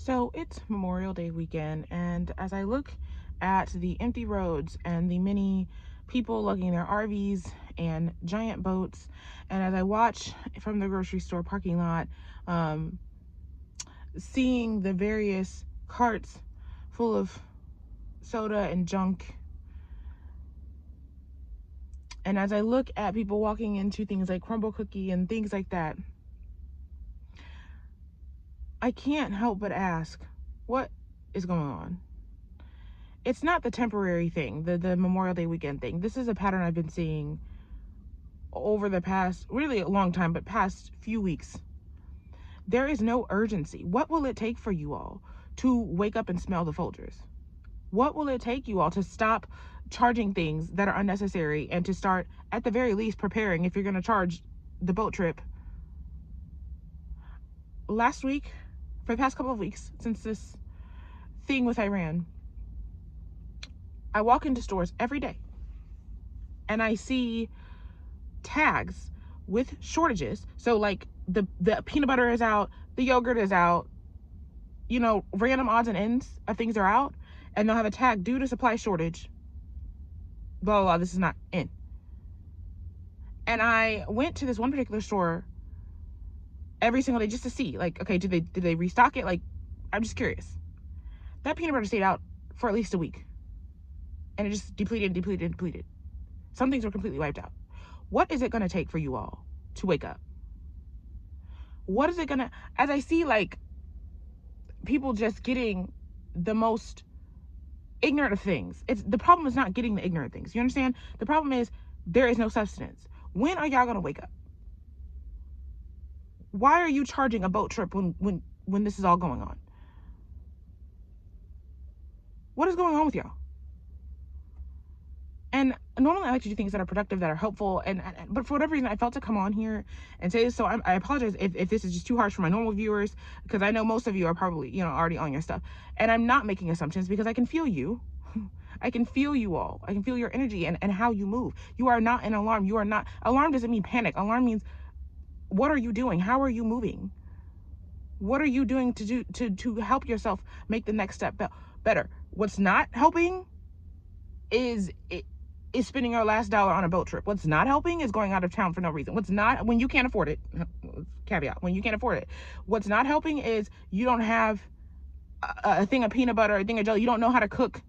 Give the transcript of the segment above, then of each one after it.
So it's Memorial Day weekend, and as I look at the empty roads and the many people lugging their RVs and giant boats, and as I watch from the grocery store parking lot, um, seeing the various carts full of soda and junk, and as I look at people walking into things like Crumble Cookie and things like that, I can't help but ask, what is going on? It's not the temporary thing, the Memorial Day weekend thing. This is a pattern I've been seeing over the past, really a long time, but past few weeks. There is no urgency. What will it take for you all to wake up and smell the Folgers? What will it take you all to stop charging things that are unnecessary and to start, at the very least, preparing if you're going to charge the boat trip? Last week, for the past couple of weeks, since this thing with Iran, I walk into stores every day and I see tags with shortages. So like the peanut butter is out, the yogurt is out, random odds and ends of things are out, and they'll have a tag due to supply shortage, blah, blah, blah, this is not in. And I went to this one particular store every single day just to see, like, okay, did they restock it? Like, I'm just curious. That peanut butter stayed out for at least a week, and it just depleted. Some things were completely wiped out. What is it going to take for you all to wake up? What is it going to, as I see like people just getting the most ignorant of things. The problem is not getting the ignorant things. You understand? The problem is there is no substance. When are y'all going to wake up? Why are you charging a boat trip when this is all going on? What is going on with y'all? And normally I like to do things that are productive, that are helpful, but for whatever reason, I felt to come on here and say this. So I apologize if this is just too harsh for my normal viewers, because I know most of you are probably, already on your stuff. And I'm not making assumptions because I can feel you. I can feel you all. I can feel your energy and how you move. You are not an alarm. You are not. Alarm doesn't mean panic. Alarm means, what are you doing? How are you moving? What are you doing to help yourself make the next step better? What's not helping is spending your last dollar on a boat trip. What's not helping is going out of town for no reason. When you can't afford it, caveat, when you can't afford it. What's not helping is you don't have a thing of peanut butter, a thing of jelly. You don't know how to cook.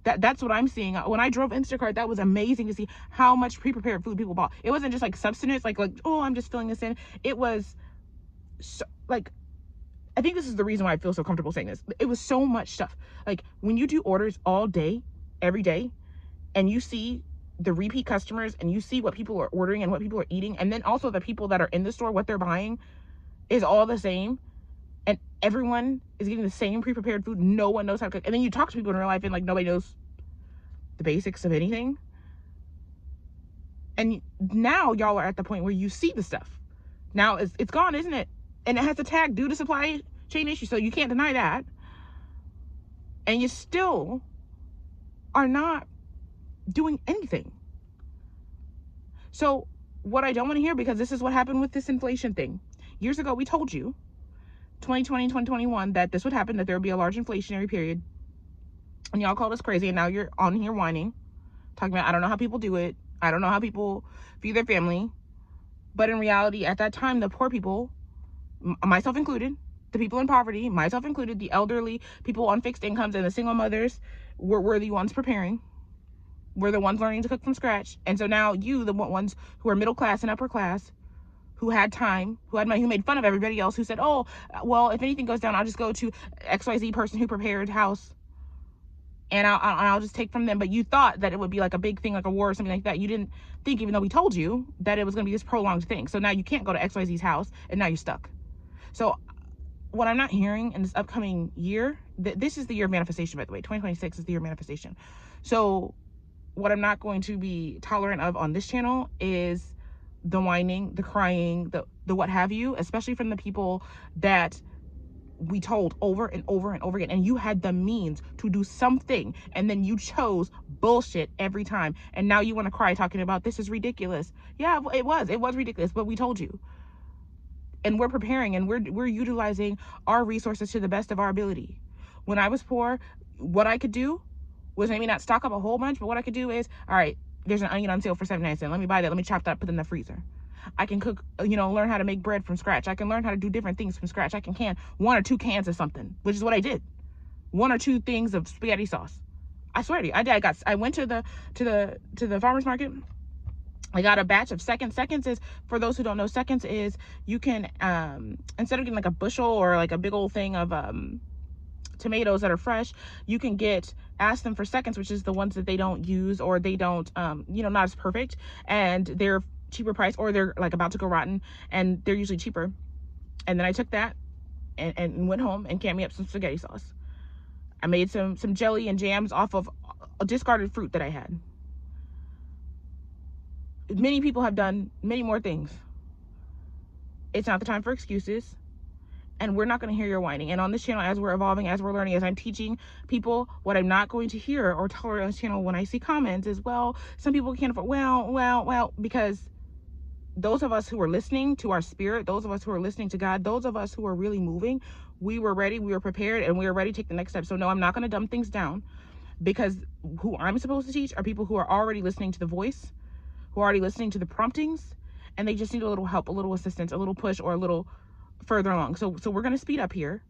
That's what I'm seeing. When I drove Instacart, that was amazing to see how much pre-prepared food people bought. It wasn't just like substance, like, oh, I'm just filling this in. It was so, like, I think this is the reason why I feel so comfortable saying this. It was so much stuff. Like, when you do orders all day, every day, and you see the repeat customers and you see what people are ordering and what people are eating, and then also the people that are in the store, what they're buying is all the same, and everyone is getting the same pre-prepared food. No one knows how to cook. And then you talk to people in real life and like nobody knows the basics of anything. And now y'all are at the point where you see the stuff. Now it's gone, isn't it? And it has a tag due to supply chain issue, so you can't deny that. And you still are not doing anything. So what I don't want to hear, because this is what happened with this inflation thing. Years ago, we told you, 2020, 2021, that this would happen, that there would be a large inflationary period. And y'all called us crazy, and now you're on here whining, talking about, I don't know how people do it. I don't know how people feed their family. But in reality, at that time, the poor people, myself included, the people in poverty, myself included, the elderly, people on fixed incomes, and the single mothers were the ones preparing. We're the ones learning to cook from scratch. And so now you, the ones who are middle class and upper class, who had time, who had money, who made fun of everybody else, who said, oh, well, if anything goes down, I'll just go to XYZ person who prepared house, and I'll just take from them. But you thought that it would be like a big thing, like a war or something like that. You didn't think, even though we told you, that it was going to be this prolonged thing. So now you can't go to XYZ's house, and now you're stuck. So what I'm not hearing in this upcoming year, this is the year of manifestation, by the way. 2026 is the year of manifestation. So what I'm not going to be tolerant of on this channel is the whining, the crying, the what have you, especially from the people that we told over and over and over again, and you had the means to do something, and then you chose bullshit every time, and now you want to cry talking about this is ridiculous. Yeah, it was ridiculous, but we told you. and we're preparing, and we're utilizing our resources to the best of our ability. When I was poor, what I could do was maybe not stock up a whole bunch, but what I could do is, all right, there's an onion on sale for 79 cents. Let me buy that. Let me chop that up, put it in the freezer. I can cook, learn how to make bread from scratch. I can learn how to do different things from scratch. I can can 1 or 2 cans of something, which is what I did. 1 or 2 things of spaghetti sauce. I swear to you, I went to the farmer's market. I got a batch of seconds. Seconds is, for those who don't know, seconds is you can, instead of getting like a bushel or like a big old thing of tomatoes that are fresh, you can ask them for seconds, which is the ones that they don't use, or they don't, not as perfect, and they're cheaper price, or they're like about to go rotten, and they're usually cheaper. And then I took that and went home and canned me up some spaghetti sauce. I made some jelly and jams off of a discarded fruit that I had. Many people have done many more things. It's not the time for excuses, and we're not going to hear your whining. And on this channel, as we're evolving, as we're learning, as I'm teaching people, what I'm not going to hear or tolerate on this channel when I see comments is, well, some people can't afford, well, because those of us who are listening to our spirit, those of us who are listening to God, those of us who are really moving, we were ready, we were prepared, and we were ready to take the next step. So no, I'm not going to dumb things down, because who I'm supposed to teach are people who are already listening to the voice, who are already listening to the promptings, and they just need a little help, a little assistance, a little push, or a little further along. So we're going to speed up here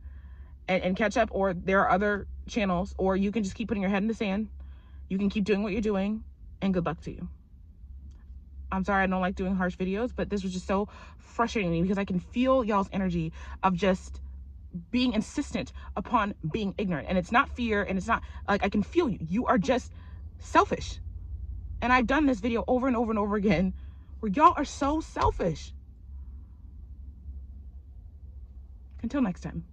and catch up, or there are other channels, or you can just keep putting your head in the sand. You can keep doing what you're doing, and good luck to you. I'm sorry I don't like doing harsh videos, but this was just so frustrating to me, because I can feel y'all's energy of just being insistent upon being ignorant. And it's not fear, and it's not like, I can feel you. You are just selfish. And I've done this video over and over and over again where y'all are so selfish. Until next time.